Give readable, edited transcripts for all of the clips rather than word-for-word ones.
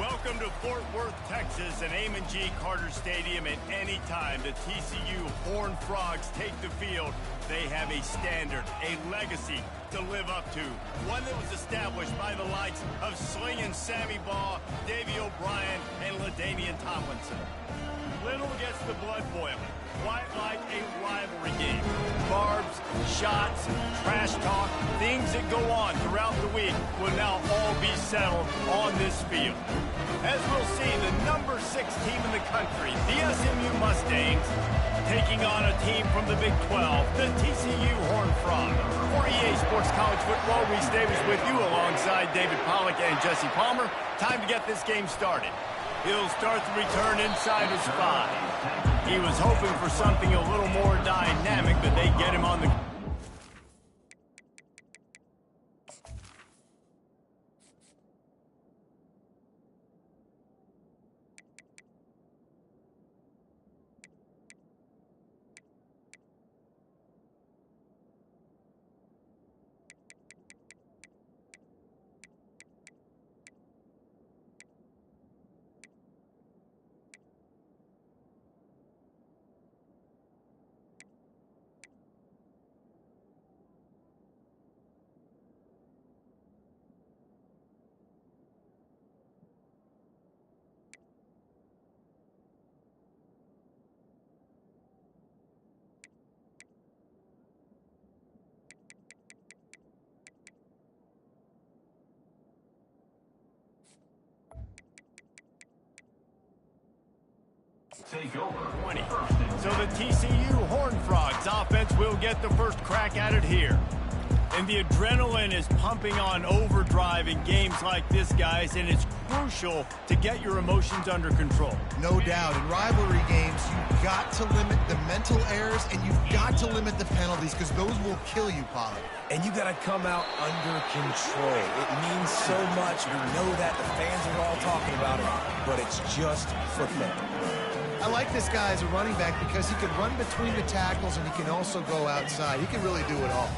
Welcome to Fort Worth, Texas, and Amon G. Carter Stadium. At any time the TCU Horned Frogs take the field, they have a standard, a legacy to live up to. One that was established by the likes of Slingin' Sammy Baugh, Davey O'Brien, and LaDainian Tomlinson. Little gets the blood boiling, quite like a rivalry game. Barbs, shots, trash talk, things that go on throughout the week will now all be settled on this field. As we'll see, the number 6 team in the country, the SMU Mustangs, taking on a team from the Big 12, the TCU Horned Frogs. For EA Sports College Football, Reese Davis with you alongside David Pollack and Jesse Palmer. Time to get this game started. He'll start the return inside his 5. He was hoping for something a little more dynamic, but they get him on the... Take over 20. So the TCU Horned Frogs offense will get the first crack at it here. And the adrenaline is pumping on overdrive in games like this, guys, and it's crucial to get your emotions under control. No doubt. In rivalry games, you've got to limit the mental errors and you've got to limit the penalties because those will kill you, Pollard. And you got to come out under control. It means so much. We know that. The fans are all talking about it, but it's just football. I like this guy as a running back because he can run between the tackles and he can also go outside. He can really do it all.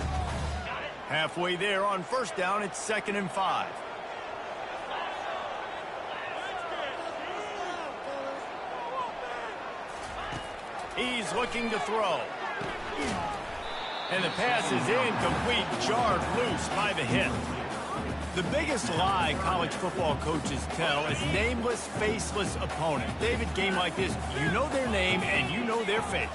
Halfway there on first down, it's 2nd and 5. He's looking to throw. And the pass is incomplete, jarred loose by the hit. The biggest lie college football coaches tell is nameless, faceless opponent. David, game like this, you know their name and you know their face.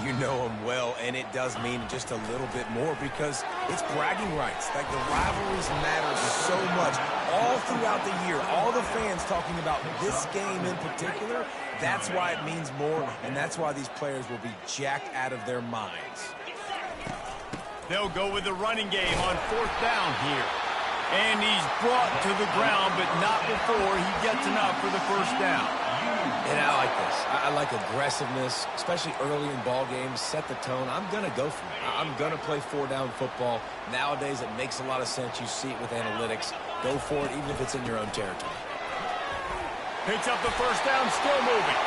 You know them well, and it does mean just a little bit more because it's bragging rights. Like, the rivalries matter so much all throughout the year. All the fans talking about this game in particular, that's why it means more, and that's why these players will be jacked out of their minds. They'll go with the running game on 4th down here. And he's brought to the ground, but not before he gets enough for the first down. And I like this. I like aggressiveness, especially early in ball games. Set the tone. I'm going to go for it. I'm going to play 4-down football. Nowadays, it makes a lot of sense. You see it with analytics. Go for it, even if it's in your own territory. Picks up the first down, still moving.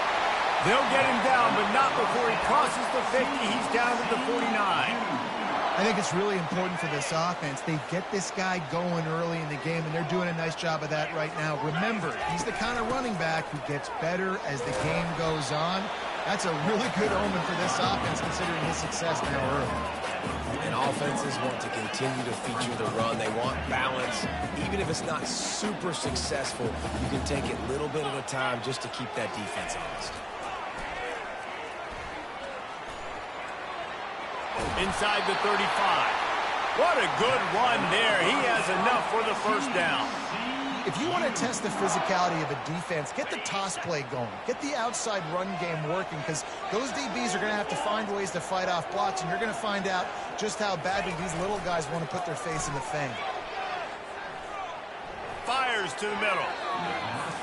They'll get him down, but not before he crosses the 50. He's down at the 49. I think it's really important for this offense. They get this guy going early in the game, and they're doing a nice job of that right now. Remember, he's the kind of running back who gets better as the game goes on. That's a really good omen for this offense, considering his success now early. And offenses want to continue to feature the run. They want balance. Even if it's not super successful, you can take it a little bit at a time just to keep that defense honest. Inside the 35. What a good run there. He has enough for the first down. If you want to test the physicality of a defense, get the toss play going. Get the outside run game working because those DBs are going to have to find ways to fight off blocks, and you're going to find out just how badly these little guys want to put their face in the fang. Fires to the middle.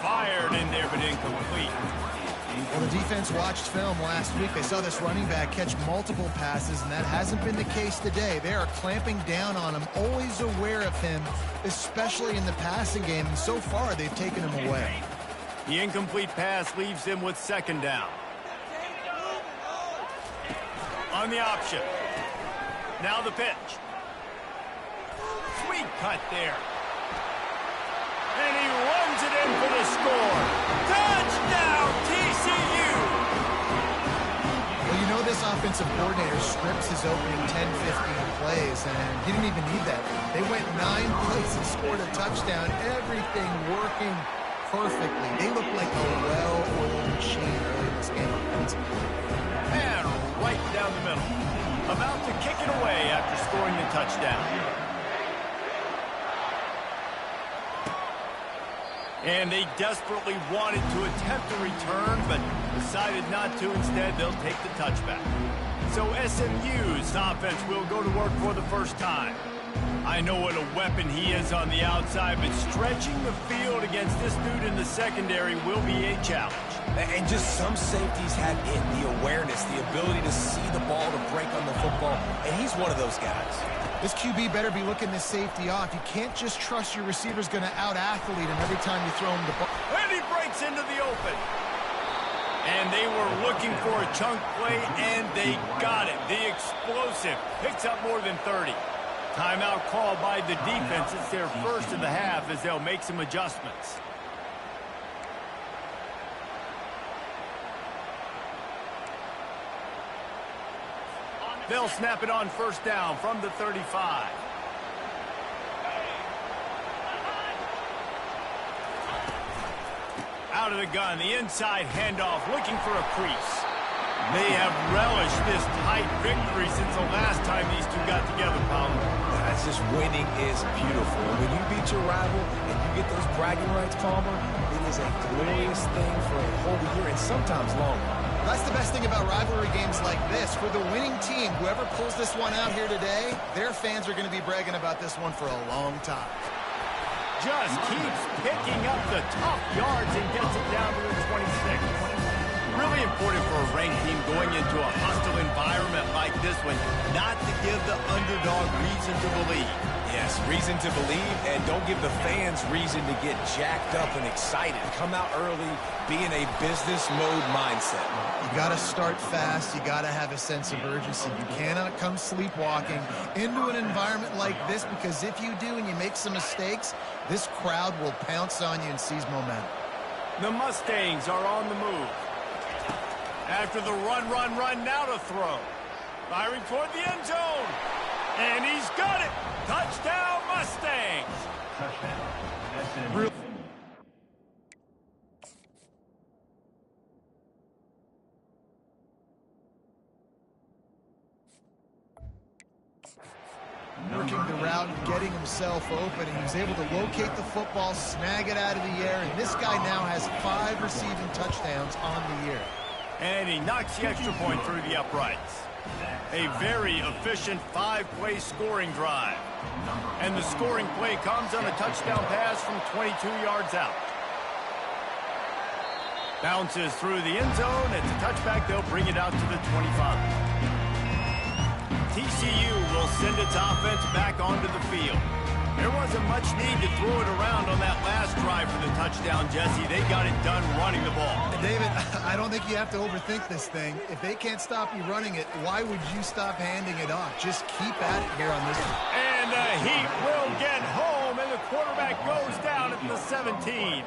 Fired in there, but incomplete. Well, the defense watched film last week. They saw this running back catch multiple passes, and that hasn't been the case today. They are clamping down on him, always aware of him, especially in the passing game, and so far they've taken him away. The incomplete pass leaves him with 2nd down. On the option. Now the pitch. Sweet cut there. And he runs it in for the score. Touchdown, TCU! Well, you know this offensive coordinator scripts his opening 10, 15 plays, and he didn't even need that. They went 9 plays and scored a touchdown. Everything working perfectly. They look like a well-oiled machine early in this game offensively. And right down the middle. About to kick it away after scoring the touchdown. And they desperately wanted to attempt a return, but decided not to. Instead, they'll take the touchback. So SMU's offense will go to work for the first time. I know what a weapon he is on the outside, but stretching the field against this dude in the secondary will be a challenge. And just some safeties have it, the awareness, the ability to see the ball to break on the football, and he's one of those guys. This QB better be looking this safety off. You can't just trust your receiver's going to out-athlete him every time you throw him the ball. And he breaks into the open. And they were looking for a chunk play, and they got it. The explosive picks up more than 30. Timeout called by the defense. It's their first of the half as they'll make some adjustments. They'll snap it on first down from the 35. Out of the gun, the inside handoff, looking for a crease. They have relished this tight victory since the last time these two got together, Paulo. That's just winning is beautiful. When you beat your rival and you get those bragging rights, Palmer, it is a glorious thing for a whole year and sometimes longer. That's the best thing about rivalry games like this. For the winning team, whoever pulls this one out here today, their fans are going to be bragging about this one for a long time. Just keeps picking up the tough yards and gets it down to the 26. Really important for a ranked team going into a hostile environment like this one, not to give the underdog reason to believe. Yes, reason to believe, and don't give the fans reason to get jacked up and excited. Come out early, be in a business mode mindset. You got to start fast. You got to have a sense of urgency. You cannot come sleepwalking into an environment like this, because if you do and you make some mistakes, this crowd will pounce on you and seize momentum. The Mustangs are on the move. After the run, now to throw. Firing toward the end zone. And he's got it. Touchdown, Mustangs. Touchdown. Working the route and getting himself open, and he was able to locate the football, snag it out of the air, and this guy now has 5 receiving touchdowns on the year. And he knocks the extra point through the uprights. A very efficient 5-play scoring drive. And the scoring play comes on a touchdown pass from 22 yards out. Bounces through the end zone. It's a touchback. They'll bring it out to the 25. TCU will send its offense back onto the field. There wasn't much need to throw it around on that last drive for the touchdown, Jesse. They got it done running the ball. David, I don't think you have to overthink this thing. If they can't stop you running it, why would you stop handing it off? Just keep at it here on this one. And the Heat will get home, and the quarterback goes down at the 17.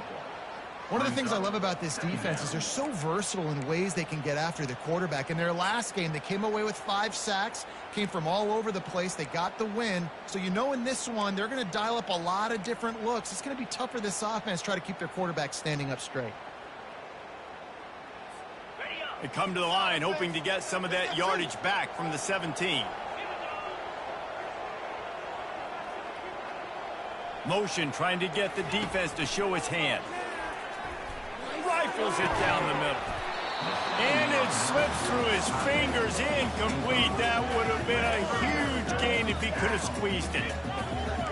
One of the things I love about this defense is they're so versatile in ways they can get after the quarterback. In their last game, they came away with 5 sacks, came from all over the place. They got the win. So you know in this one, they're going to dial up a lot of different looks. It's going to be tough for this offense to try to keep their quarterback standing up straight. They come to the line, hoping to get some of that yardage back from the 17. Motion trying to get the defense to show its hand. Rifles it down the middle. And it slips through his fingers, incomplete. That would have been a huge gain if he could have squeezed it.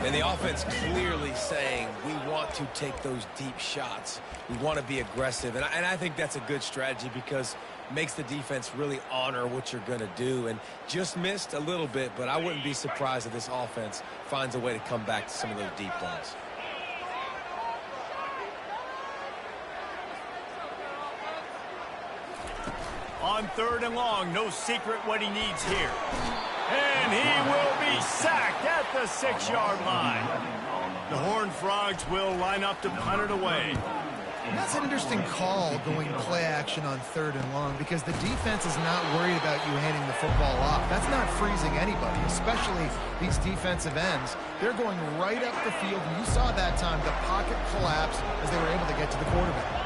And the offense clearly saying, we want to take those deep shots. We want to be aggressive. And I think that's a good strategy because it makes the defense really honor what you're going to do. And just missed a little bit, but I wouldn't be surprised if this offense finds a way to come back to some of those deep balls. On 3rd and long, no secret what he needs here. And he will be sacked at the 6-yard line. The Horned Frogs will line up to punt it away. That's an interesting call going play action on 3rd and long because the defense is not worried about you handing the football off. That's not freezing anybody, especially these defensive ends. They're going right up the field, and you saw that time the pocket collapse as they were able to get to the quarterback.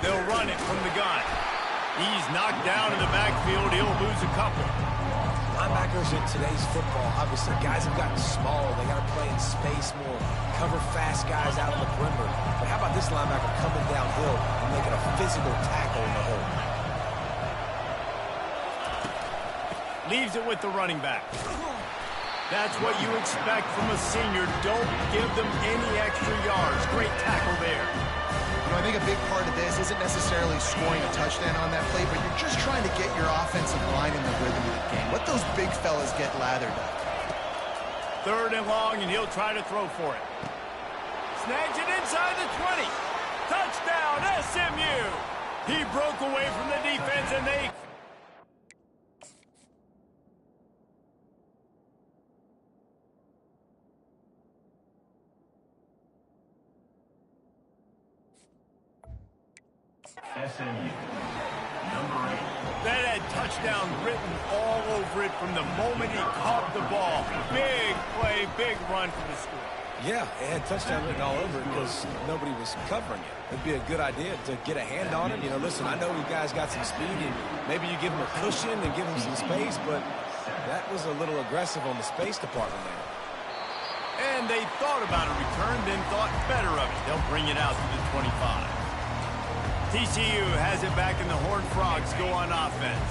They'll run it from the gun. He's knocked down in the backfield. He'll lose a couple. Linebackers in today's football, obviously, guys have gotten smaller. They got to play in space more, cover fast guys out on the perimeter. But how about this linebacker coming downhill and making a physical tackle in the hole? Leaves it with the running back. That's what you expect from a senior. Don't give them any extra yards. Great tackle there. You know, I think a big part of this isn't necessarily scoring a touchdown on that play, but you're just trying to get your offensive line in the rhythm of the game. Let those big fellas get lathered up. 3rd and long, and he'll try to throw for it. Snags it inside the 20. Touchdown, SMU! He broke away from the defense, and they... SMU, number 8. That had touchdown written all over it from the moment he caught the ball. Big play, big run for the score. Yeah, it had touchdown written all over it because nobody was covering it. It'd be a good idea to get a hand on him. You know, listen, I know you guys got some speed, and maybe you give him a cushion and give him some space, but that was a little aggressive on the space department there. And they thought about a return, then thought better of it. They'll bring it out to the 25. TCU has it back, and the Horned Frogs go on offense.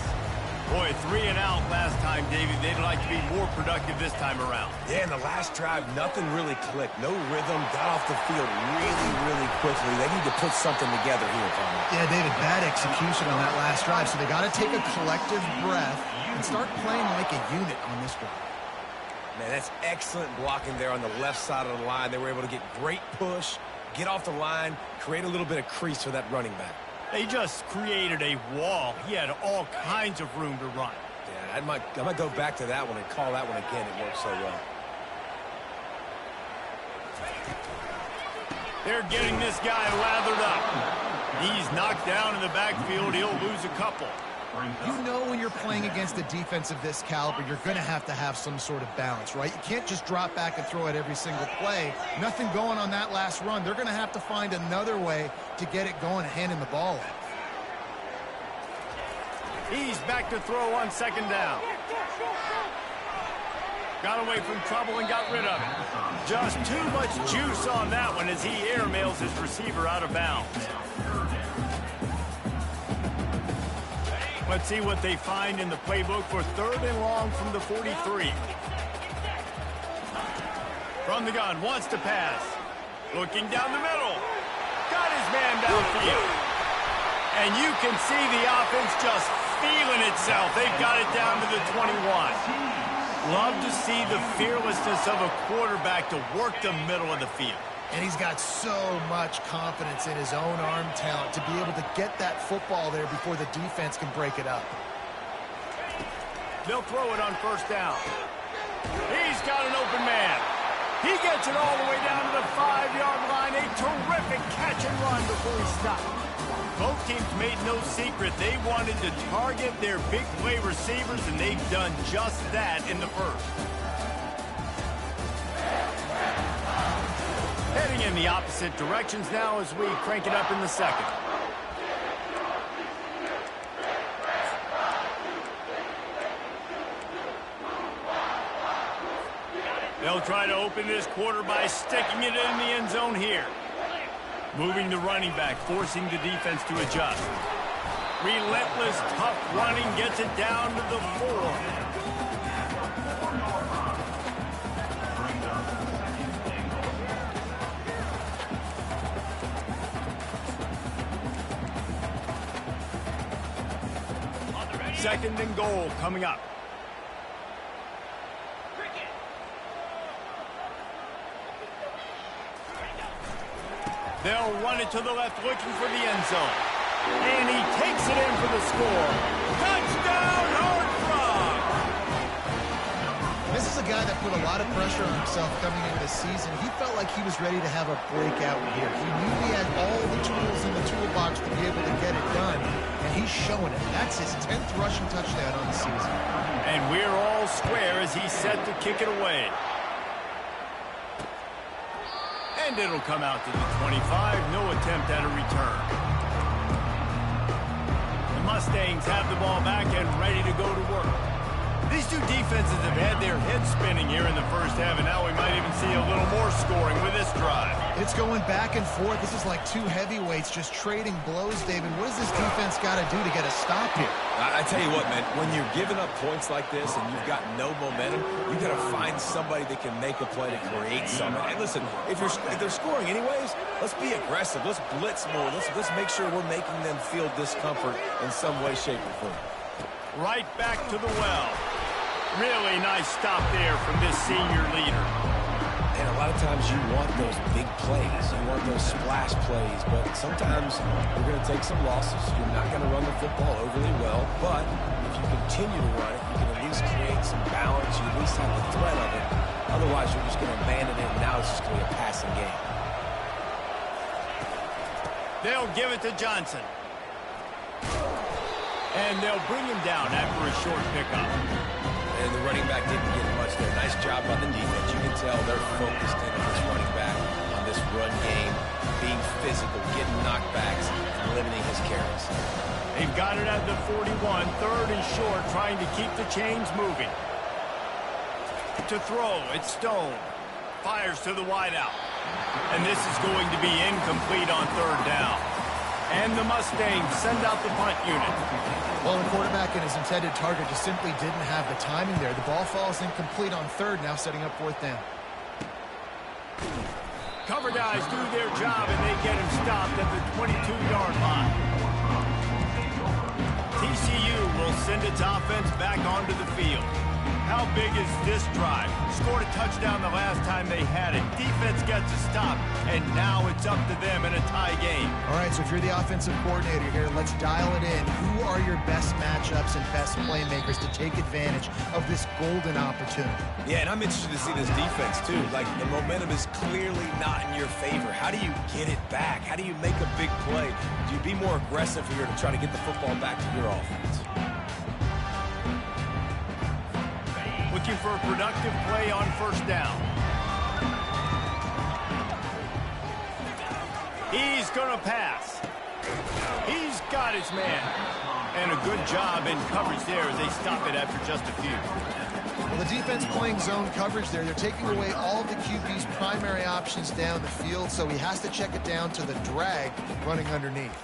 Boy, 3 and out last time, Davey. They'd like to be more productive this time around. Yeah, in the last drive, nothing really clicked. No rhythm, got off the field really, really quickly. They need to put something together here, Palmer. Yeah, David, bad execution on that last drive, so they got to take a collective breath and start playing like a unit on this drive. Man, that's excellent blocking there on the left side of the line. They were able to get great push, get off the line, create a little bit of crease for that running back. They just created a wall. He had all kinds of room to run. Yeah, I might go back to that one and call that one again. It worked so well. They're getting this guy lathered up. He's knocked down in the backfield. He'll lose a couple. You know when you're playing against a defense of this caliber, you're going to have some sort of balance, right? You can't just drop back and throw it every single play. Nothing going on that last run. They're going to have to find another way to get it going and handing the ball off. He's back to throw on 2nd down. Got away from trouble and got rid of it. Just too much juice on that one as he airmails his receiver out of bounds. Let's see what they find in the playbook for 3rd and long from the 43. From the gun, wants to pass. Looking down the middle. Got his man downfield. And you can see the offense just feeling itself. They've got it down to the 21. Love to see the fearlessness of a quarterback to work the middle of the field. And he's got so much confidence in his own arm talent to be able to get that football there before the defense can break it up. They'll throw it on 1st down. He's got an open man. He gets it all the way down to the 5-yard line. A terrific catch and run before he stopped. Both teams made no secret they wanted to target their big play receivers, and they've done just that in the 1st. Heading in the opposite directions now as we crank it up in the 2nd. They'll try to open this quarter by sticking it in the end zone here. Moving the running back, forcing the defense to adjust. Relentless, tough running gets it down to the 4. Second and goal coming up. They'll run it to the left, looking for the end zone. And he takes it in for the score. Touchdown, Horned Frogs! This is a guy that put a lot of pressure on himself coming into the season. He felt like he was ready to have a breakout year. He knew he had all the tools in the toolbox to be able to get it done, and he's showing it. That's his 10th rushing touchdown on the season. And we're all square as he's set to kick it away. And it'll come out to the 25. No attempt at a return. The Mustangs have the ball back and ready to go to work. These two defenses have had their heads spinning here in the first half, and now we might even see a little more scoring with this drive. It's going back and forth. This is like two heavyweights just trading blows, David. What does this defense got to do to get a stop here? I tell you what, man, when you're giving up points like this and you've got no momentum, you got to find somebody that can make a play to create something. And listen, if they're scoring anyways, let's be aggressive. Let's blitz more. Let's make sure we're making them feel discomfort in some way, shape, or form. Right back to the well. Really nice stop there from this senior leader. And a lot of times you want those big plays. You want those splash plays. But sometimes you're going to take some losses. You're not going to run the football overly well. But if you continue to run it, you can at least create some balance. You at least have the threat of it. Otherwise, you're just going to abandon it, and now it's just going to be a passing game. They'll give it to Johnson. And they'll bring him down after a short pickup. And the running back didn't get much there. Nice job by the defense. You can tell they're focused in on this running back, on this run game, being physical, getting knockbacks, and limiting his carries. They've got it at the 41, third and short, trying to keep the chains moving. To throw, it's Stone. Fires to the wideout. And this is going to be incomplete on third down. And the Mustangs send out the punt unit. Well, the quarterback and his intended target just simply didn't have the timing there. The ball falls incomplete on third, now setting up fourth down. Cover guys do their job, and they get him stopped at the 22-yard line. TCU will send its offense back onto the field. How big is this drive? Scored a touchdown the last time they had it. Defense gets a stop, and now it's up to them in a tie game. All right, so if you're the offensive coordinator here, let's dial it in. Who are your best matchups and best playmakers to take advantage of this golden opportunity? Yeah, and I'm interested to see this defense, too. Like, the momentum is clearly not in your favor. How do you get it back? How do you make a big play? Do you be more aggressive here to try to get the football back to your offense? Looking for a productive play on first down. He's going to pass. He's got his man. And a good job in coverage there as they stop it after just a few. Well, the defense playing zone coverage there. They're taking away all of the QB's primary options down the field, so he has to check it down to the drag running underneath.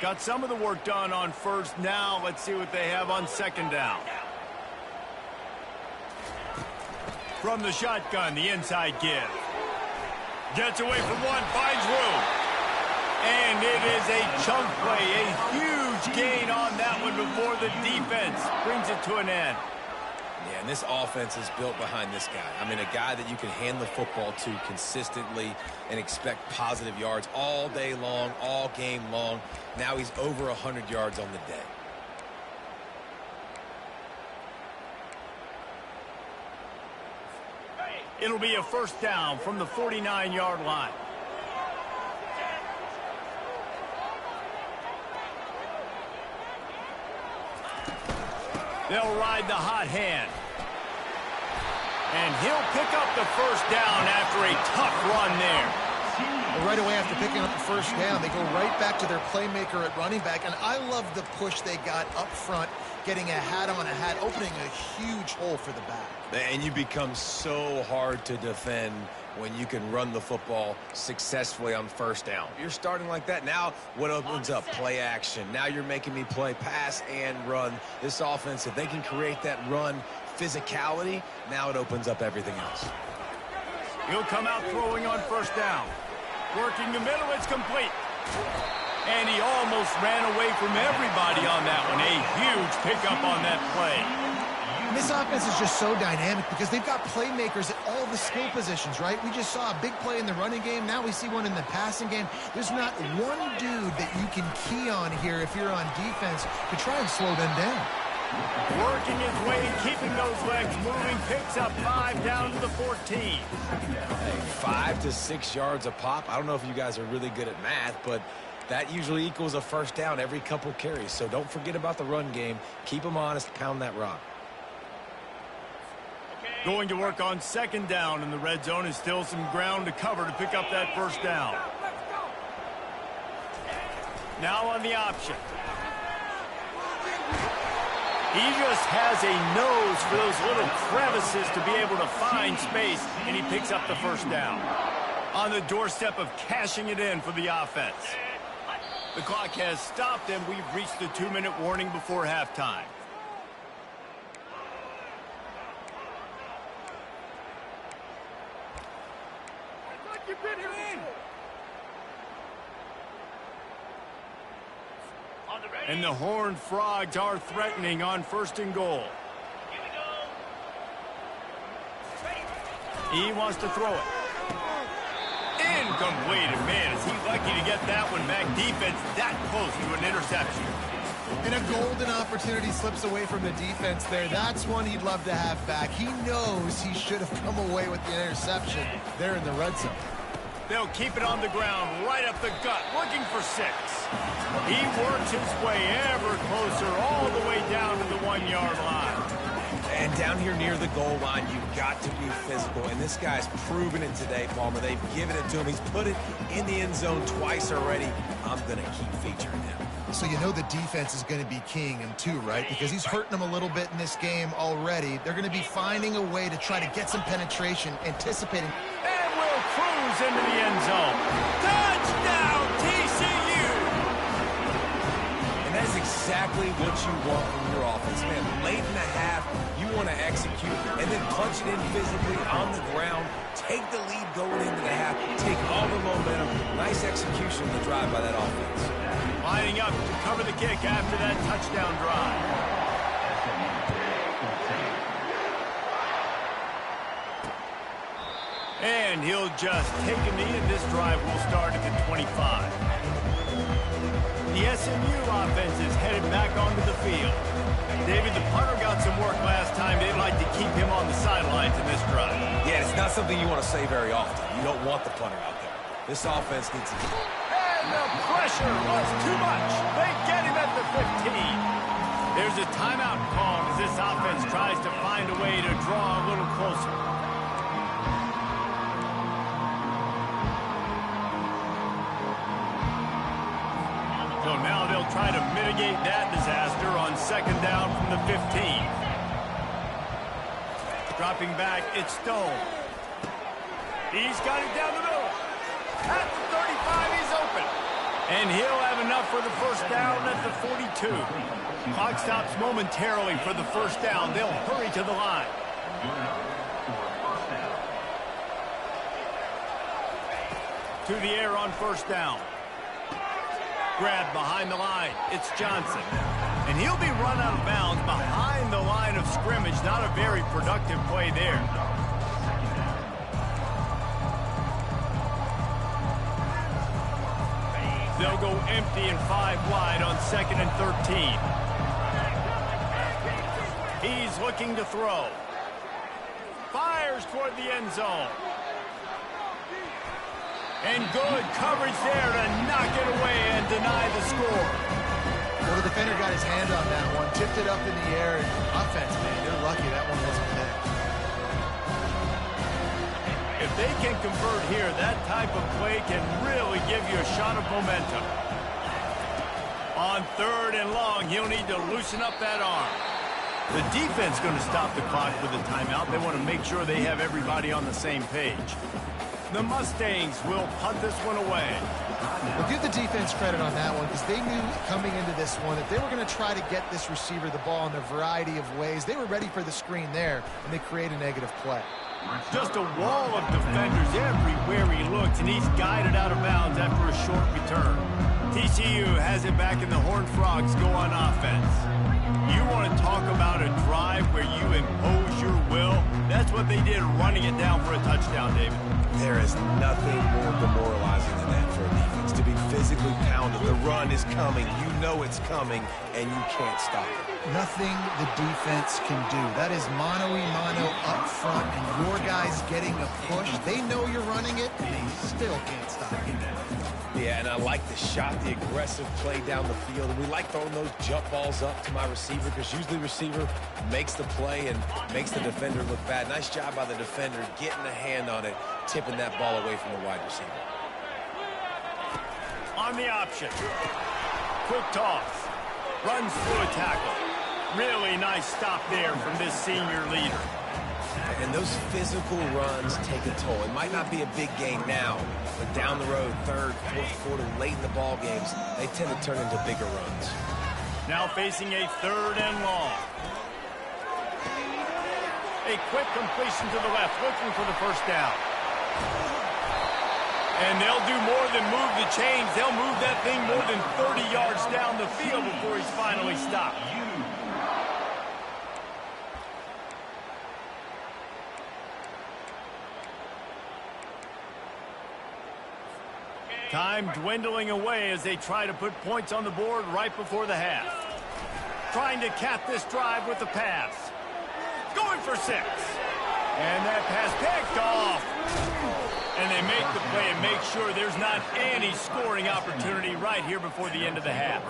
Got some of the work done on first. Now let's see what they have on second down. From the shotgun, the inside give. Gets away from one, finds room. And it is a chunk play, a huge gain on that one before the defense brings it to an end. Yeah, and this offense is built behind this guy. I mean, a guy that you can hand the football to consistently and expect positive yards all day long, all game long. Now he's over 100 yards on the day. It'll be a first down from the 49-yard line. They'll ride the hot hand. And he'll pick up the first down after a tough run there. Well, right away after picking up the first down, they go right back to their playmaker at running back. And I love the push they got up front, getting a hat on a hat, opening a huge hole for the back. And you become so hard to defend when you can run the football successfully on first down. You're starting like that. Now what opens up? Play action. Now you're making me play pass and run. This offense, if they can create that run physicality, now it opens up everything else. He'll come out throwing on first down. Working the middle, it's complete. And he almost ran away from everybody on that one. A huge pickup on that play. And this offense is just so dynamic because they've got playmakers at all the skill positions, right? We just saw a big play in the running game. Now we see one in the passing game. There's not one dude that you can key on here if you're on defense to try and slow them down. Working his way, keeping those legs moving, picks up 5 down to the 14. Hey, 5 to 6 yards a pop. I don't know if you guys are really good at math, but that usually equals a first down every couple carries. So don't forget about the run game. Keep them honest, pound that rock. Going to work on 2nd down in the red zone, is still some ground to cover to pick up that 1st down. Now on the option. He just has a nose for those little crevices to be able to find space, and he picks up the 1st down. On the doorstep of cashing it in for the offense. The clock has stopped, and we've reached the 2-minute warning before halftime. And the Horned Frogs are threatening on 1st and goal. He wants to throw it. Incomplete. And man, is he lucky to get that one back. Defense that close to an interception. And a golden opportunity slips away from the defense there. That's one he'd love to have back. He knows he should have come away with the interception there in the red zone. They'll keep it on the ground, right up the gut, looking for 6. He works his way ever closer, all the way down to the 1-yard line. And down here near the goal line, you've got to be physical. And this guy's proven it today, Palmer. They've given it to him. He's put it in the end zone twice already. I'm going to keep featuring him. So you know the defense is going to be keying him too, right? Because he's hurting them a little bit in this game already. They're going to be finding a way to try to get some penetration, anticipating. And will cruise into the end zone. Touchdown, TCU! And that's exactly what you want from your offense, man. Late in the half, you want to execute and then punch it in physically on the ground. Take the lead going into the half. Take all the momentum. Nice execution of the drive by that offense. Lining up to cover the kick after that touchdown drive. And he'll just take a knee, and this drive will start at the 25. The SMU offense is headed back onto the field. David, the punter got some work last time. They'd like to keep him on the sidelines in this drive. Yeah, it's not something you want to say very often. You don't want the punter out there. This offense needs to... And the pressure was too much. They get him at the 15. There's a timeout call as this offense tries to find a way to draw a little closer. So now they'll try to mitigate that disaster on 2nd down from the 15. Dropping back, it's Stone. He's got it down the middle. At the 35, he's open. And he'll have enough for the 1st down at the 42. Clock stops momentarily for the 1st down. They'll hurry to the line. To the air on 1st down. Grab behind the line. It's Johnson. And he'll be run out of bounds behind the line of scrimmage. Not a very productive play there. They'll go empty and 5 wide on 2nd and 13. He's looking to throw. Fires toward the end zone. And good coverage there to knock it away and deny the score. Well, the defender got his hand on that one, tipped it up in the air, and offense, man, they're lucky that one wasn't picked. If they can convert here, that type of play can really give you a shot of momentum. On 3rd and long, he'll need to loosen up that arm. The defense going to stop the clock with a timeout. They want to make sure they have everybody on the same page. The Mustangs will punt this one away. Well, give the defense credit on that one because they knew coming into this one that they were going to try to get this receiver the ball in a variety of ways. They were ready for the screen there, and they create a negative play. Just a wall of defenders everywhere he looked, and he's guided out of bounds after a short return. TCU has it back in the Horned Frogs go on offense. You want to talk about a drive where you impose your will? That's what they did, running it down for a touchdown, David. There is nothing more demoralizing than that for a defense, to be physically pounded. The run is coming. You know it's coming, and you can't stop it. Nothing the defense can do. That is mano-a-mano up front, and your guys getting a push. They know you're running it, and they still can't stop it. Yeah, and I like the shot, the aggressive play down the field. And we like throwing those jump balls up to my receiver because usually the receiver makes the play and makes the defender look bad. Nice job by the defender getting a hand on it, tipping that ball away from the wide receiver. On the option. Quick toss. Runs through a tackle. Really nice stop there from this senior leader. And those physical runs take a toll. It might not be a big game now, but down the road, third, fourth quarter, late in the ball games, they tend to turn into bigger runs. Now facing a 3rd and long. A quick completion to the left, looking for the first down. And they'll do more than move the chains. They'll move that thing more than 30 yards down the field before he's finally stopped. Time dwindling away as they try to put points on the board right before the half. Trying to cap this drive with the pass. Going for 6. And that pass picked off. And they make the play and make sure there's not any scoring opportunity right here before the end of the half.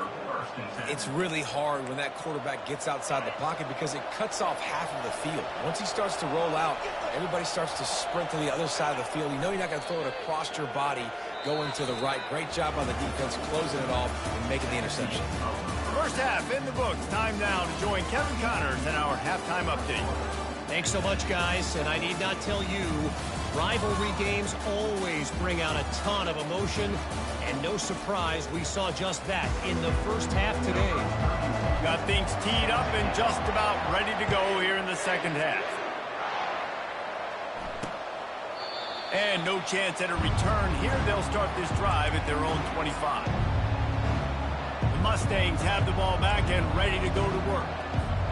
It's really hard when that quarterback gets outside the pocket because it cuts off half of the field. Once he starts to roll out, everybody starts to sprint to the other side of the field. You know you're not going to throw it across your body going to the right. Great job by the defense closing it off and making the interception. First half in the books. Time now to join Kevin Connors in our halftime update. Thanks so much, guys. And I need not tell you, rivalry games always bring out a ton of emotion. And no surprise, we saw just that in the first half today. Got things teed up and just about ready to go here in the second half. And no chance at a return here. They'll start this drive at their own 25. The Mustangs have the ball back and ready to go to work.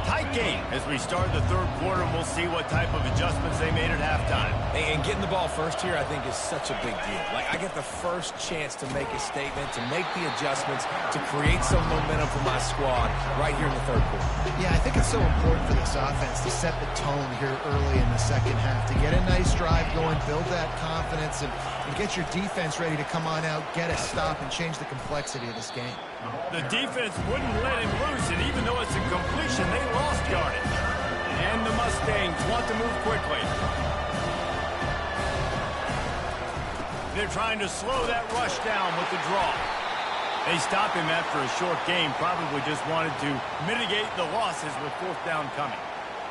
Tight game as we start the third quarter, and we'll see what type of adjustments they made at halftime. And getting the ball first here, I think, is such a big deal. Like, I get the first chance to make a statement, to make the adjustments, to create some momentum for my squad right here in the third quarter. Yeah, I think it's so important for this offense to set the tone here early in the second half, to get a nice drive going, build that confidence, and get your defense ready to come on out, get a stop, and change the complexity of this game. The defense wouldn't let him loose, and even though it's a completion, they lost yardage. And the Mustangs want to move quickly. They're trying to slow that rush down with the draw. They stop him after a short game, probably just wanted to mitigate the losses with 4th down coming.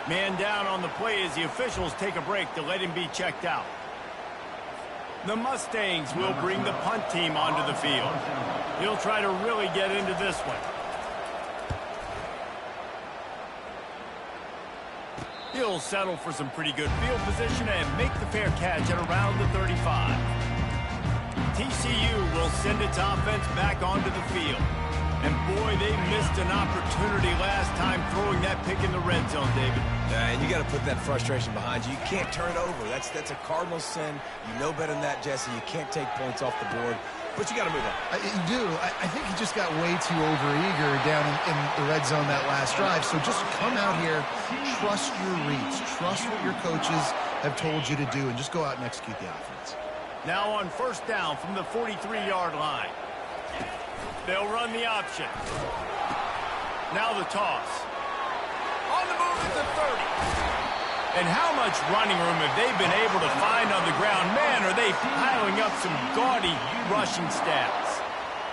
Man down on the play as the officials take a break to let him be checked out. The Mustangs will bring the punt team onto the field. He'll try to really get into this one. He'll settle for some pretty good field position and make the fair catch at around the 35. TCU will send its offense back onto the field. And boy, they missed an opportunity last time throwing that pick in the red zone, David. And you got to put that frustration behind you. You can't turn it over. That's a cardinal sin. You know better than that, Jesse. You can't take points off the board. But you got to move on. You do. I think he just got way too overeager down in the red zone that last drive. So just come out here, trust your reads, trust what your coaches have told you to do, and just go out and execute the offense. Now on first down from the 43-yard line. They'll run the option. Now the toss. On the move at the 30. And how much running room have they been able to find on the ground? Man, are they piling up some gaudy rushing stats.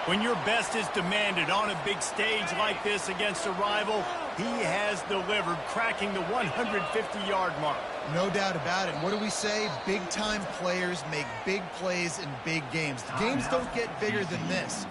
When your best is demanded on a big stage like this against a rival, he has delivered, cracking the 150-yard mark. No doubt about it. What do we say? Big-time players make big plays in big games. The games don't get bigger than this.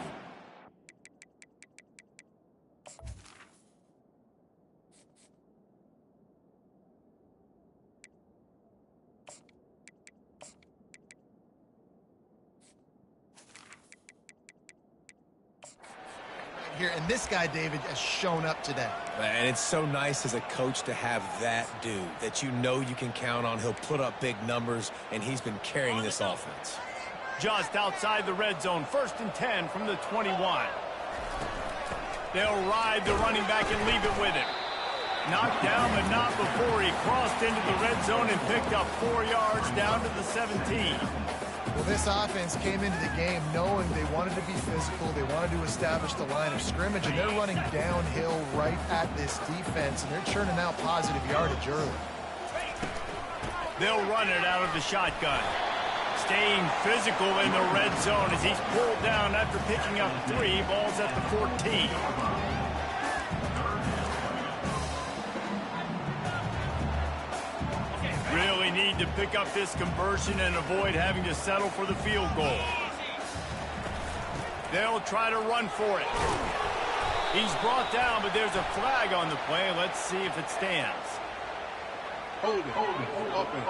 here. And this guy, David, has shown up today. And it's so nice as a coach to have that dude that you know you can count on. He'll put up big numbers, and he's been carrying this offense. Just outside the red zone, 1st and 10 from the 21. They'll ride the running back and leave it with him. Knocked down, but not before he crossed into the red zone and picked up 4 yards down to the 17. Well, this offense came into the game knowing they wanted to be physical, they wanted to establish the line of scrimmage, and they're running downhill right at this defense, and they're churning out positive yardage early. They'll run it out of the shotgun. Staying physical in the red zone as he's pulled down after picking up 3 balls at the 14. Really need to pick up this conversion and avoid having to settle for the field goal. They'll try to run for it. He's brought down, but there's a flag on the play. Let's see if it stands. Hold it. Open.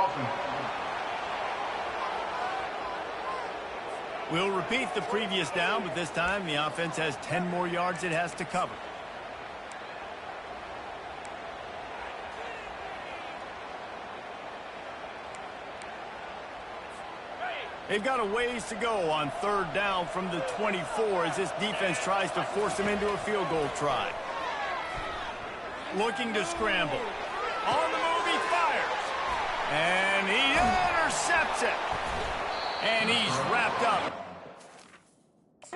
We'll repeat the previous down, but this time the offense has 10 more yards it has to cover. They've got a ways to go on 3rd down from the 24 as this defense tries to force them into a field goal try. Looking to scramble. On the move, he fires. And he intercepts it. And he's wrapped up.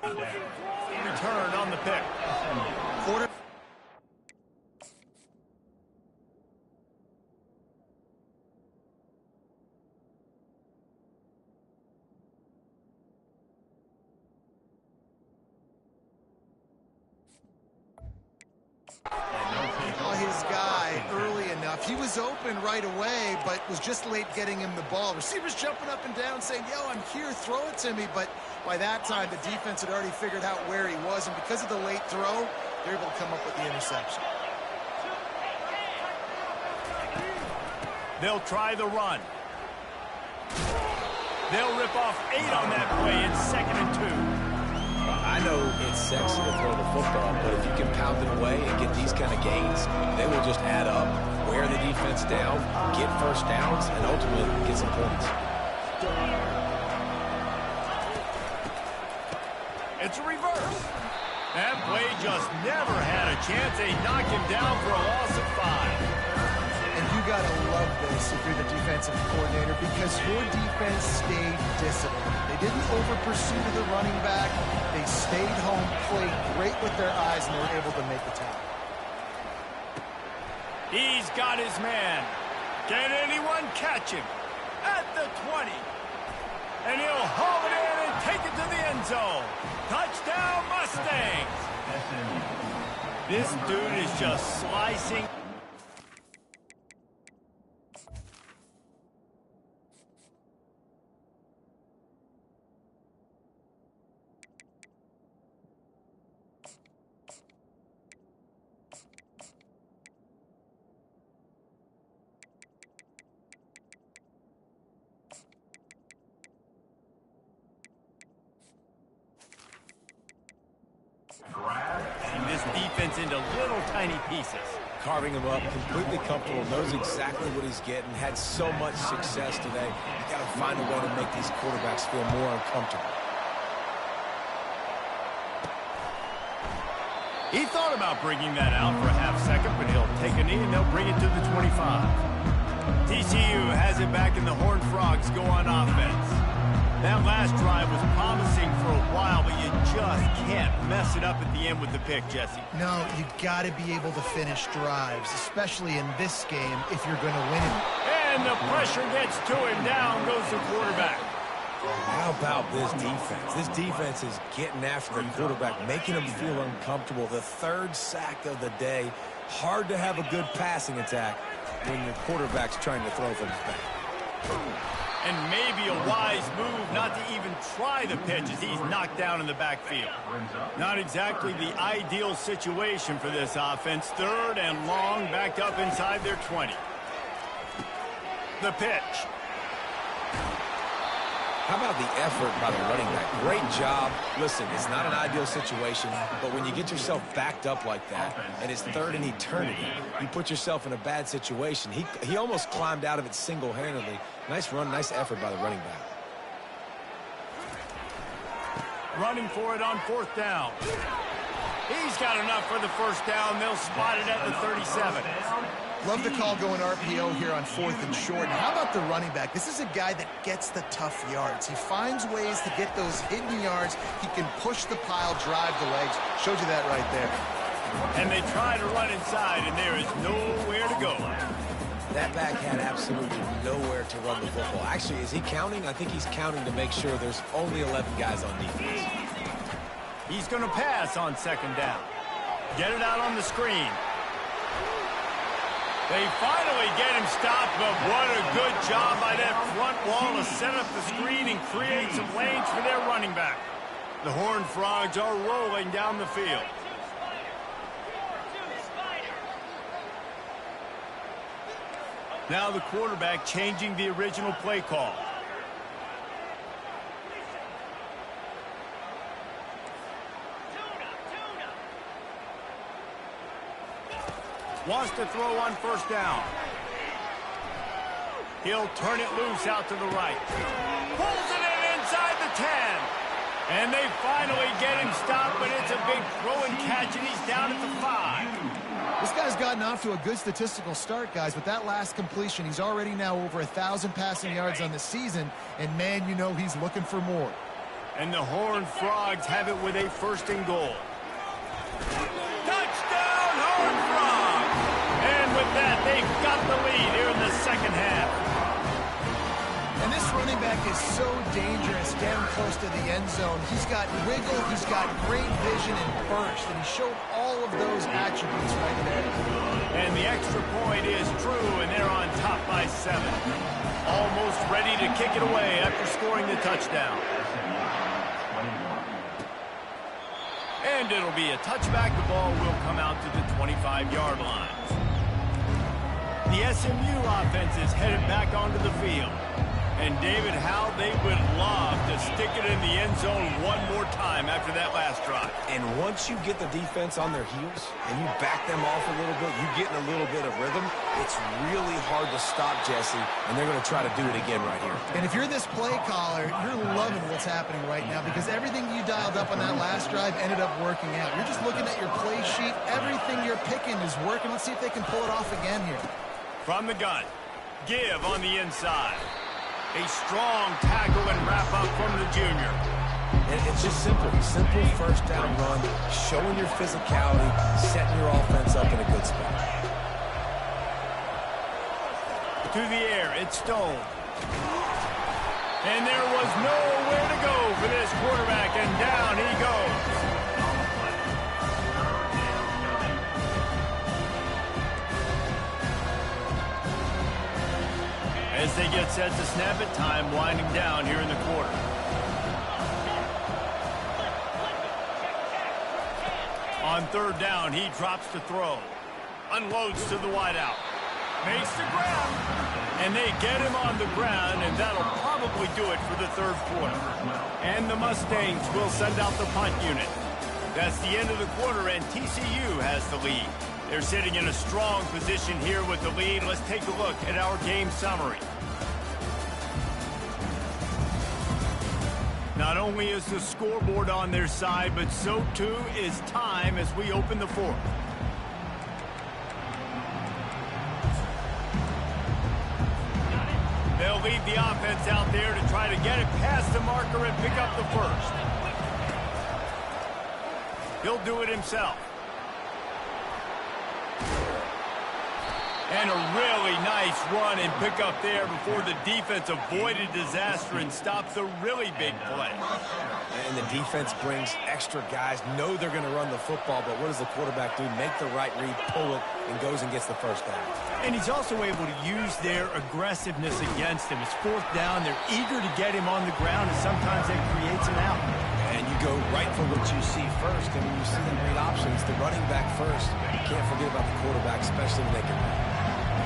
Return on the pick. Quarter. His guy early enough. He was open right away, but was just late getting him the ball. Receivers jumping up and down saying, yo, I'm here, throw it to me. But by that time, the defense had already figured out where he was, and because of the late throw, they're able to come up with the interception. They'll try the run. They'll rip off 8 on that play. It's 2nd and 2. I know it's sexy to throw the football, but if you can pound it away and get these kind of gains, they will just add up, wear the defense down, get first downs, and ultimately get some points. It's a reverse. That play just never had a chance. They knock him down for a loss of 5. And you got to love this if you're the defensive coordinator, because your defense stayed disciplined. They didn't over-pursue to the running back. They stayed home, played great with their eyes, and they were able to make the tackle. He's got his man. Can anyone catch him? At the 20. And he'll haul it in and take it to the end zone. Touchdown, Mustangs! This dude is just slicing. This defense into little tiny pieces. Carving him up, completely comfortable, knows exactly what he's getting, had so much success today. You got to find a way to make these quarterbacks feel more uncomfortable. He thought about bringing that out for a half second, but he'll take a knee and they'll bring it to the 25. TCU has it back and the Horned Frogs go on offense. That last drive was promising for a while, but you just can't mess it up at the end with the pick, Jesse. No, you got to be able to finish drives, especially in this game if you're going to win it. And the pressure gets to him. Down goes the quarterback. How about this defense? This defense is getting after the quarterback, making him feel uncomfortable. The 3rd sack of the day. Hard to have a good passing attack when your quarterback's trying to throw from his back. And maybe a wise move not to even try the pitch as he's knocked down in the backfield. Not exactly the ideal situation for this offense. 3rd and long, backed up inside their 20. The pitch. How about the effort by the running back? Great job. Listen, it's not an ideal situation, but when you get yourself backed up like that, and it's third in eternity, you put yourself in a bad situation. He almost climbed out of it single-handedly. Nice run, nice effort by the running back. Running for it on 4th down. He's got enough for the first down. They'll spot it at the 37. Love the call going RPO here on 4th and short. And how about the running back? This is a guy that gets the tough yards. He finds ways to get those hidden yards. He can push the pile, drive the legs. Showed you that right there. And they try to run inside, and there is nowhere to go. That back had absolutely nowhere to run the football. Actually, is he counting? I think he's counting to make sure there's only 11 guys on defense. He's going to pass on 2nd down. Get it out on the screen. They finally get him stopped, but what a good job by that front wall to set up the screen and create some lanes for their running back. The Horned Frogs are rolling down the field. Now the quarterback changing the original play call. Wants to throw on 1st down. He'll turn it loose out to the right. Pulls it in inside the 10. And they finally get him stopped, but it's a big throw and catch, and he's down at the 5. This guy's gotten off to a good statistical start, guys. With that last completion, he's already now over 1,000 passing yards on the season. And, man, you know he's looking for more. And the Horned Frogs have it with a 1st and goal. Touchdown, Horned Frogs! And with that, they've got the lead here in the 2nd half. And this running back is so dangerous down close to the end zone. He's got wiggle, he's got great vision and burst, and he showed all of those attributes right there. And the extra point is true, and they're on top by 7. Almost ready to kick it away after scoring the touchdown. And it'll be a touchback. The ball will come out to the 25-yard line. The SMU offense is headed back onto the field. And, David, how they would love to stick it in the end zone one more time after that last drive. And once you get the defense on their heels and you back them off a little bit, you get in a little bit of rhythm, it's really hard to stop, Jesse, and they're going to try to do it again right here. And if you're this play caller, you're loving what's happening right now because everything you dialed up on that last drive ended up working out. You're just looking at your play sheet. Everything you're picking is working. Let's see if they can pull it off again here. From the gun, give on the inside. A strong tackle and wrap up from the junior. And it's just simple 1st down run, showing your physicality, setting your offense up in a good spot. To the air, it's Stone. And there was nowhere to go for this quarterback, and down he goes. As they get set to snap it, time winding down here in the quarter. On 3rd down, he drops the throw. Unloads to the wideout. Makes the grab. And they get him on the ground, and that'll probably do it for the 3rd quarter. And the Mustangs will send out the punt unit. That's the end of the quarter, and TCU has the lead. They're sitting in a strong position here with the lead. Let's take a look at our game summary. Not only is the scoreboard on their side, but so too is time as we open the 4th. They'll lead the offense out there to try to get it past the marker and pick up the 1st. He'll do it himself. And a really nice run and pick up there before the defense avoided disaster and stopped the really big play. And the defense brings extra guys, know they're going to run the football, but what does the quarterback do? Make the right read, pull it, and goes and gets the 1st down. And he's also able to use their aggressiveness against him. It's 4th down. They're eager to get him on the ground, and sometimes that creates an out. And you go right for what you see first, and when you see the great options, the running back first, you can't forget about the quarterback, especially when they can run.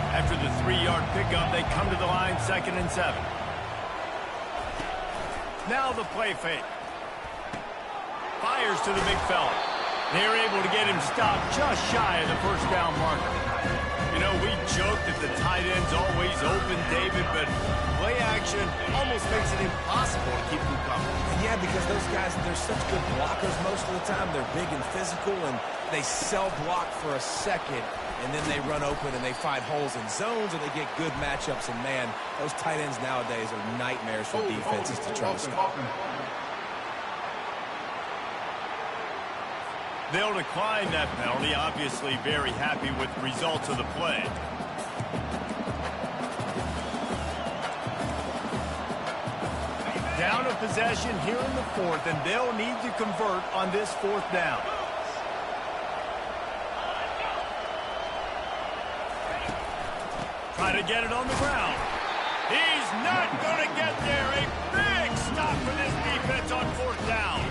After the 3-yard pickup, they come to the line 2nd and 7. Now the play fake. Fires to the big fella. They're able to get him stopped just shy of the first down marker. You know, we joke that the tight end's always open, David, but play action almost makes it impossible to keep them coming. And yeah, because those guys, they're such good blockers most of the time. They're big and physical, and they sell block for a second, and then they run open and they find holes in zones, and they get good matchups. And, man, those tight ends nowadays are nightmares for defenses to try to stop. They'll decline that penalty, obviously very happy with the results of the play. Down of possession here in the fourth, and they'll need to convert on this fourth down. Try to get it on the ground. He's not going to get there. A big stop for this defense on fourth down.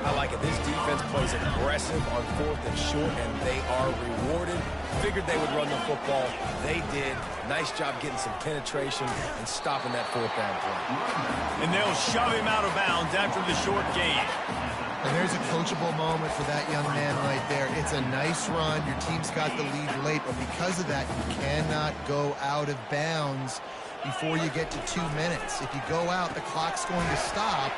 I like it. This defense plays aggressive on fourth and short, and they are rewarded. Figured they would run the football. They did. Nice job getting some penetration and stopping that fourth down play. And they'll shove him out of bounds after the short gain. And there's a coachable moment for that young man right there. It's a nice run. Your team's got the lead late, but because of that, you cannot go out of bounds before you get to 2 minutes. If you go out, the clock's going to stop.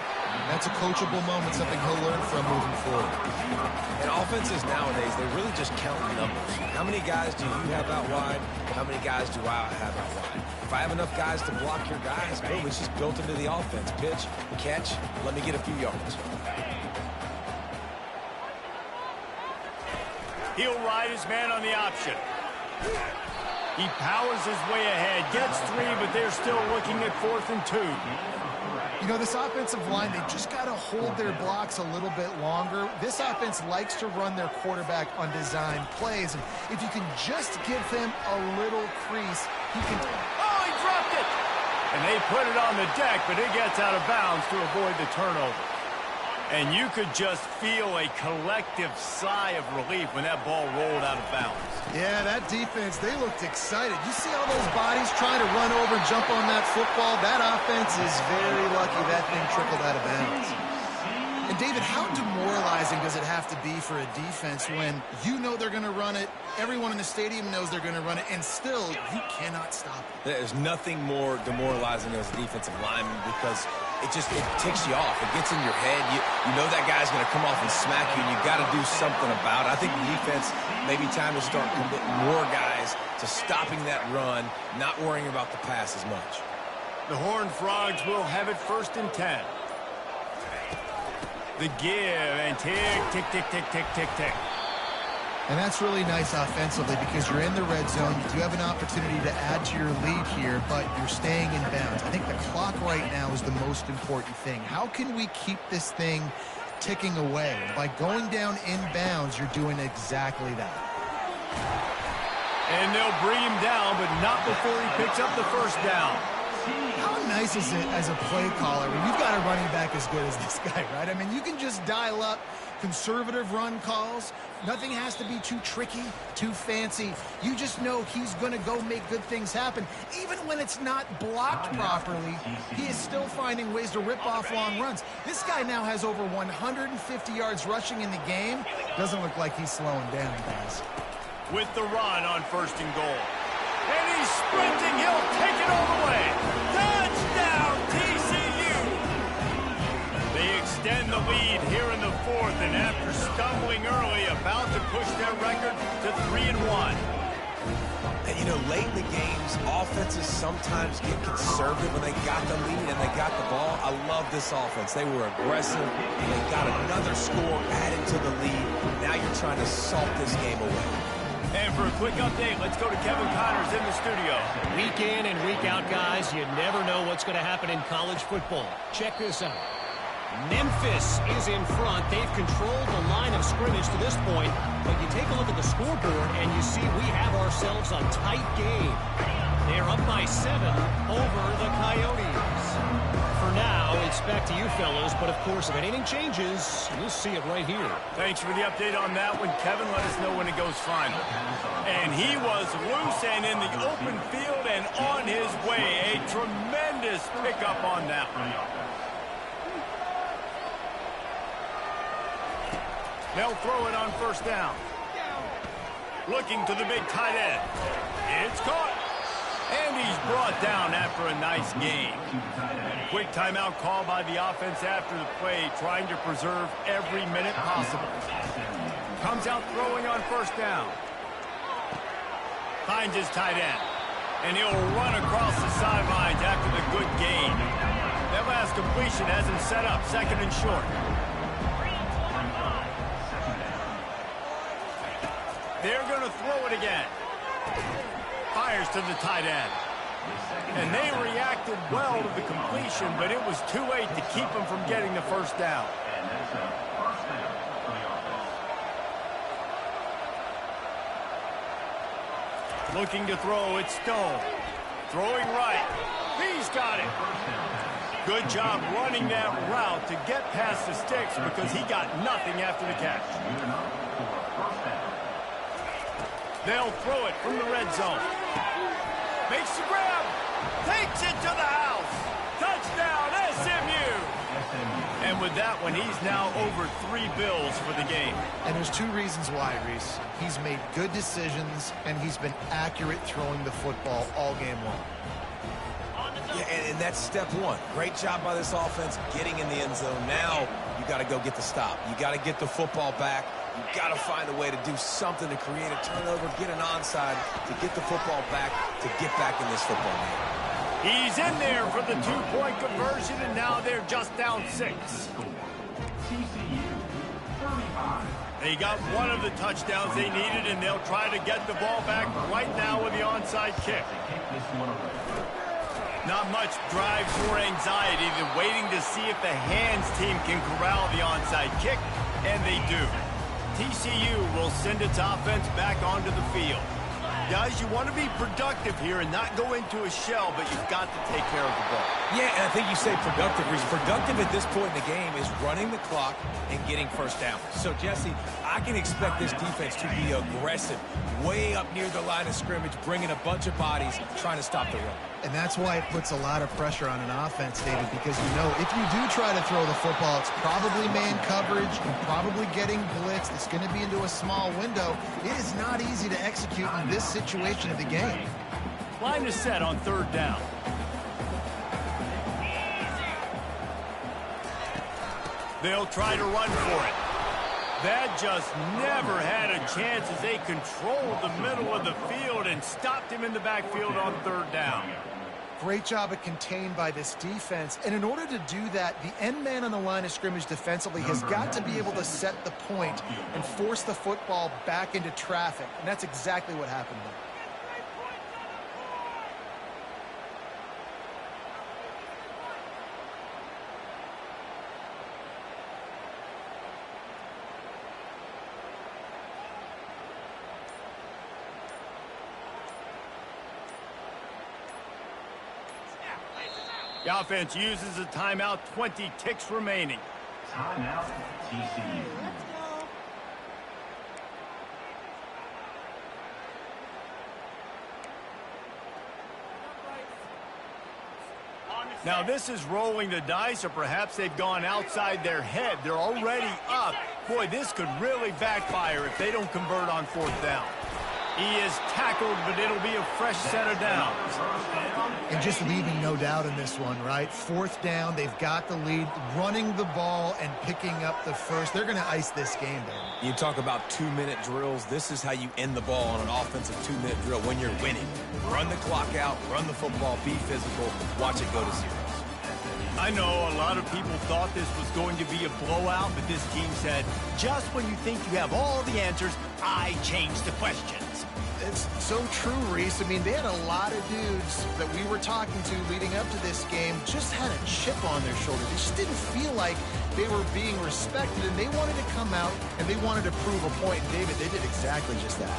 That's a coachable moment, something he'll learn from moving forward. And offenses nowadays, they really just count numbers. How many guys do you have out wide? How many guys do I have out wide? If I have enough guys to block your guys, boom, it's just built into the offense. Pitch, catch, let me get a few yards. He'll ride his man on the option. He powers his way ahead, gets 3, but they're still looking at 4th and 2. You know, this offensive line, they just got to hold their blocks a little bit longer. This offense likes to run their quarterback on design plays. And if you can just give him a little crease, he can... Oh, he dropped it! And they put it on the deck, but it gets out of bounds to avoid the turnover. And you could just feel a collective sigh of relief when that ball rolled out of bounds. Yeah, that defense, they looked excited. You see all those bodies trying to run over and jump on that football? That offense is very lucky that thing trickled out of bounds. And, David, how demoralizing does it have to be for a defense when you know they're going to run it, everyone in the stadium knows they're going to run it, and still you cannot stop it? There's nothing more demoralizing as a defensive lineman because it ticks you off. It gets in your head. You know that guy's going to come off and smack you, and you've got to do something about it. I think the defense, maybe time to start committing more guys to stopping that run, not worrying about the pass as much. The Horned Frogs will have it 1st and 10. The give, and tick, tick, tick, tick, tick, tick, tick. And that's really nice offensively because you're in the red zone. You do have an opportunity to add to your lead here, but you're staying in bounds. I think the clock right now is the most important thing. How can we keep this thing ticking away? By going down in bounds, you're doing exactly that. And they'll bring him down, but not before he picks up the first down. How nice is it as a play caller when you've got a running back as good as this guy, right? I mean, you can just dial up conservative run calls. Nothing has to be too tricky, too fancy. You just know he's going to go make good things happen. Even when it's not blocked properly, he is still finding ways to rip off long runs. This guy now has over 150 yards rushing in the game. Doesn't look like he's slowing down, guys. With the run on 1st and goal. And he's sprinting. He'll take it all the way. Touchdown, TCU! They extend the lead here in the 4th, and after stumbling early, about to push their record to 3-1. And, you know, late in the games, offenses sometimes get conservative when they got the lead and they got the ball. I love this offense. They were aggressive. They got another score added to the lead. Now you're trying to salt this game away. And for a quick update, let's go to Kevin Connors in the studio. Week in and week out, guys, you never know what's going to happen in college football. Check this out. Memphis is in front. They've controlled the line of scrimmage to this point, but you take a look at the scoreboard and you see we have ourselves a tight game. They're up by 7 over the Coyotes. For now, it's back to you fellas, but of course, if anything changes, you'll see it right here. Thanks for the update on that one, Kevin. Let us know when it goes final. And he was loose and in the open field and on his way. A tremendous pickup on that one. They'll throw it on first down. Looking to the big tight end. It's caught. And he's brought down after a nice gain. Quick timeout call by the offense after the play, trying to preserve every minute possible. Comes out throwing on first down. Finds his tight end. And he'll run across the sidelines after the good gain. That last completion has him set up, second and short. They're going to throw it again. Fires to the tight end. And they reacted well to the completion, but it was too late to keep them from getting the first down. Looking to throw, it's Stone. Throwing right. He's got it. Good job running that route to get past the sticks because he got nothing after the catch. They'll throw it from the red zone. Makes the grab. Takes it to the house. Touchdown, SMU. And with that one, he's now over 3 bills for the game. And there's 2 reasons why, Reese. He's made good decisions, and he's been accurate throwing the football all game long. Yeah, and that's step 1. Great job by this offense getting in the end zone. Now you got to go get the stop. You got to get the football back. You got to find a way to do something to create a turnover, get an onside, to get the football back, to get back in this football game. He's in there for the 2-point conversion, and now they're just down 6. They got one of the touchdowns they needed, and they'll try to get the ball back right now with the onside kick. Not much drive or anxiety than waiting to see if the hands team can corral the onside kick, and they do. TCU will send its offense back onto the field. Guys, you want to be productive here and not go into a shell, but you've got to take care of the ball. Yeah, and I think you say productive. Productive at this point in the game is running the clock and getting first down. So, Jesse, I can expect this defense to be aggressive, way up near the line of scrimmage, bringing a bunch of bodies, trying to stop the run. And that's why it puts a lot of pressure on an offense, David, because you know if you do try to throw the football, it's probably man coverage, you're probably getting blitzed, it's going to be into a small window. It is not easy to execute in this situation of the game. Line is set on third down. They'll try to run for it. That just never had a chance as they controlled the middle of the field and stopped him in the backfield on third down. Great job of contained by this defense. And in order to do that, the end man on the line of scrimmage defensively has got to be able to set the point and force the football back into traffic. And that's exactly what happened there. The offense uses a timeout, 20 ticks remaining. Timeout, TCU. Now this is rolling the dice, or perhaps they've gone outside their head. They're already up. Boy, this could really backfire if they don't convert on fourth down. He is tackled, but it'll be a fresh set of downs. And just leaving no doubt in this one, right? Fourth down, they've got the lead, running the ball and picking up the first. They're going to ice this game, baby. You talk about 2-minute drills. This is how you end the ball on an offensive 2-minute drill when you're winning. Run the clock out, run the football, be physical, watch it go to zeros. I know a lot of people thought this was going to be a blowout, but this team said, just when you think you have all the answers, I change the questions. It's so true, Reese. I mean, they had a lot of dudes that we were talking to leading up to this game just had a chip on their shoulder. They just didn't feel like they were being respected, and they wanted to come out and they wanted to prove a point. And David, they did exactly just that.